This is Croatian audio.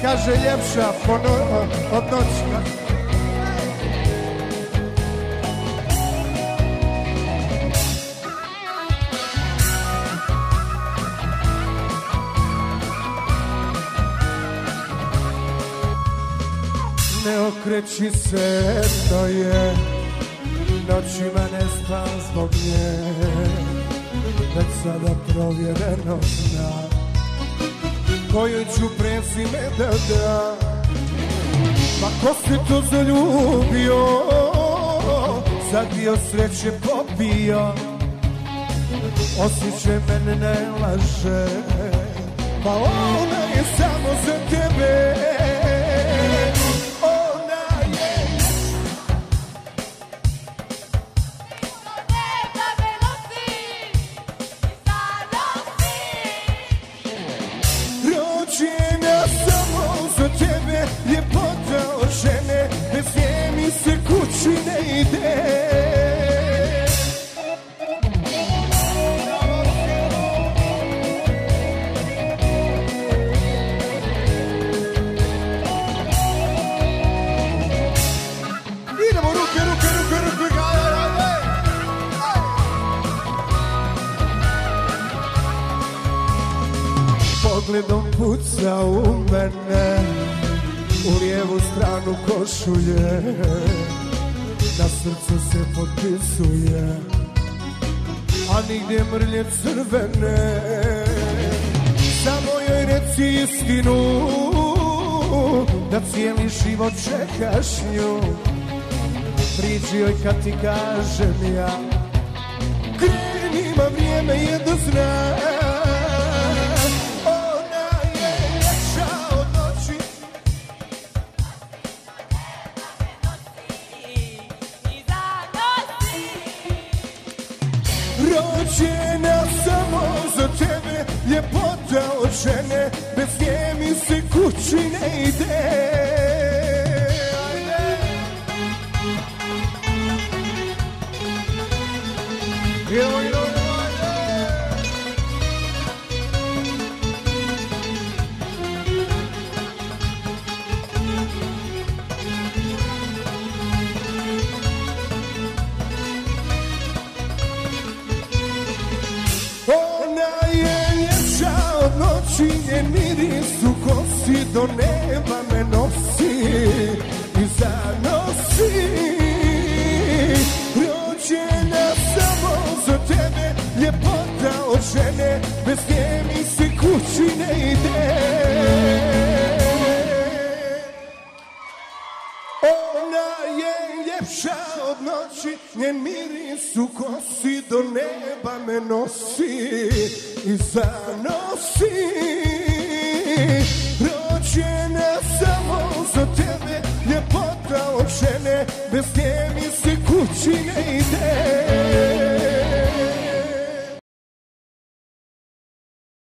kaže ljepša od noći. Ne okreći se, to je noćima ne spam zbog nje, već sada provjereno zna koju ću prezime da da. Pa ko se to zaljubio, za dio sreće popio, osjećaj mene ne laže, pa ona je samo za tebe. Ljepota od žene, bez nje mi se kući ne ide. Idemo ruke, pogledom puca u mene, u lijevu stranu košulje, na srcu se potpisuje, a nigdje mrlje crvene. Samo joj reci istinu, da cijeli život čekaš nju. Priđi joj kad ti kažem ja, kreni, ima vrijeme je da zna. Rođena samo za tebe, ljepota od žene, bez nje mi se kući ne ide. Ona je ljepša od noći, njen miris u kosi do neba me nosi i zanosi. Rođena samo za tebe, ljepota od žene, bez nje mi se kući ne ide. Ona je ljepša od noći, njen miris u kosi do neba me nosi i zanosi. Rođena samo za tebe, ljepota od žene, bez nje